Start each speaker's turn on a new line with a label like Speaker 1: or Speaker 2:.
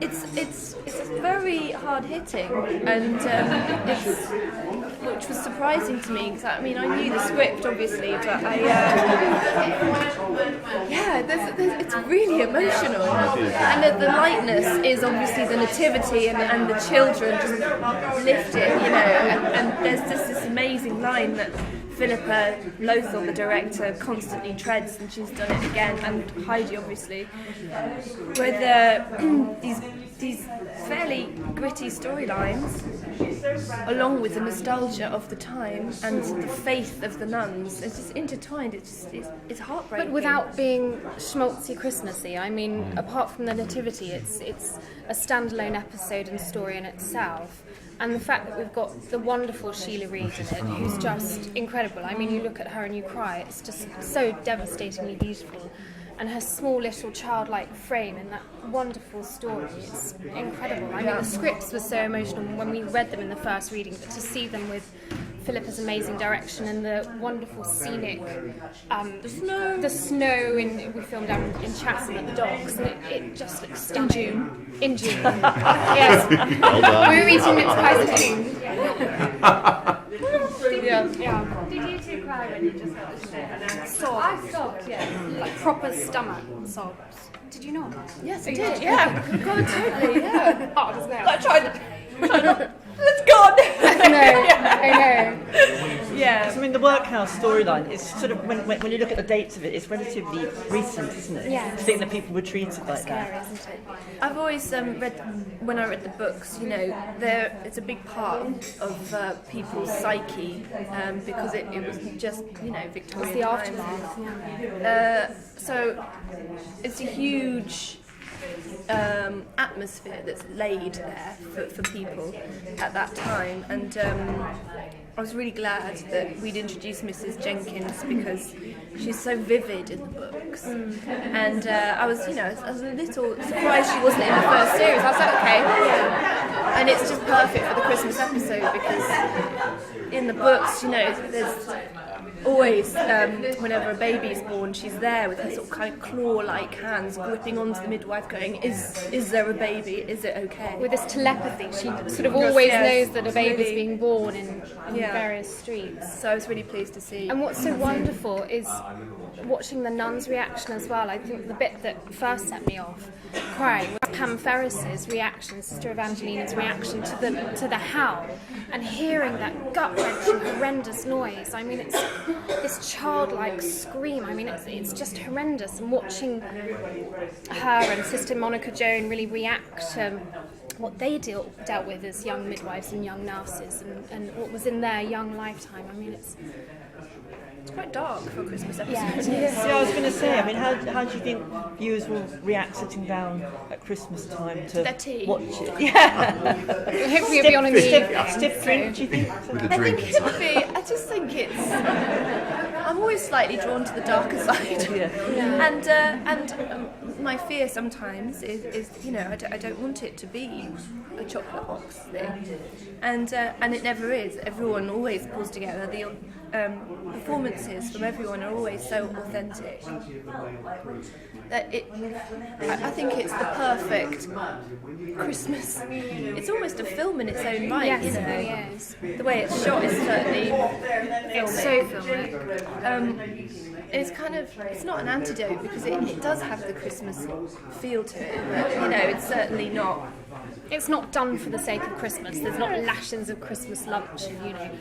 Speaker 1: it's very hard hitting, and which was surprising to me, because I mean I knew the script obviously, but it's really emotional, and the lightness is obviously the nativity and the children just lift it, and there's just this amazing line that Philippa Lothal, the director, constantly treads, and she's done it again, and HAYU obviously, with these fairly gritty storylines, along with the nostalgia of the time and the faith of the nuns. It's just intertwined. It's heartbreaking.
Speaker 2: But without being schmaltzy Christmassy. I mean, apart from the nativity, it's a standalone episode and story in itself. And the fact that we've got the wonderful Sheila Reid in it, who's just incredible. I mean, you look at her and you cry. It's just so devastatingly beautiful. And her small little childlike frame in that wonderful story, it's incredible. I mean, the scripts were so emotional when we read them in the first reading, but to see them with Philippa's amazing direction and the wonderful scenic, the snow we filmed down in Chatham at the docks, and it just looks stunning. In June. Yes.
Speaker 3: Well
Speaker 2: we were eating mince pies in June.
Speaker 1: Yeah.
Speaker 4: Did you two cry when you just heard the story?
Speaker 2: Sobs.
Speaker 4: I sobbed, yeah.
Speaker 2: Like proper stomach sobs. Did you not?
Speaker 1: Yes, I did. Yeah. God, totally. Yeah.
Speaker 2: Hard as nails.
Speaker 1: I tried. It's gone.
Speaker 2: I know.
Speaker 1: Yeah.
Speaker 5: I mean, the workhouse storyline is sort of, when you look at the dates of it, it's relatively recent, isn't it?
Speaker 2: Yes.
Speaker 5: To think that people were treated like
Speaker 2: Scary,
Speaker 5: that.
Speaker 2: isn't it?
Speaker 1: I've always when I read the books, it's a big part of people's psyche, because it was just, Victorian
Speaker 2: It's the
Speaker 1: times.
Speaker 2: aftermath, yeah.
Speaker 1: So it's a huge atmosphere that's laid there for people at that time, and I was really glad that we'd introduced Mrs. Jenkins, because she's so vivid in the books, and I was a little surprised she wasn't in the first series. I was like, okay, and it's just perfect for the Christmas episode, because in the books, there's always, whenever a baby's born, she's there with her sort of kind of claw-like hands gripping onto the midwife going, is there a baby? Is it okay?
Speaker 2: With this telepathy, she sort of always
Speaker 1: Yes,
Speaker 2: knows that a baby's
Speaker 1: really.
Speaker 2: being born in
Speaker 1: Yeah.
Speaker 2: various streets.
Speaker 1: So I was really pleased to see.
Speaker 2: And what's so wonderful is watching the nuns' reaction as well. I think the bit that first set me off crying was Pam Ferris's reaction, Sister Evangelina's reaction to the howl, and hearing that gut-wrenching, horrendous noise. I mean, it's this childlike scream. I mean, it's just horrendous. And watching her and Sister Monica Joan really react to what they dealt with as young midwives and young nurses, and what was in their young lifetime. I mean, it's
Speaker 1: quite dark for a Christmas episode.
Speaker 2: yeah, it is.
Speaker 5: Yeah, I was going to say, I mean, how do you think viewers will react sitting down at Christmas time to
Speaker 1: their tea.
Speaker 5: watch it? Yeah.
Speaker 2: Hopefully it'll be on a
Speaker 5: Stiff drink, do you think?
Speaker 3: With a
Speaker 1: I
Speaker 3: drink
Speaker 1: think it'll
Speaker 3: inside.
Speaker 1: be. I just think it's. I'm always slightly drawn to the darker side, and my fear sometimes is I don't want it to be a chocolate box thing, and it never is. Everyone always pulls together. The performances from everyone are always so authentic that I think it's the perfect Christmas. It's almost a film in its own right,
Speaker 2: Yes, it really is.
Speaker 1: The way it's shot is certainly
Speaker 2: It's so filmic.
Speaker 1: it's not an antidote, because it does have the Christmas feel to it, but it's certainly not.
Speaker 2: It's not done for the sake of Christmas. There's not lashings of Christmas lunch and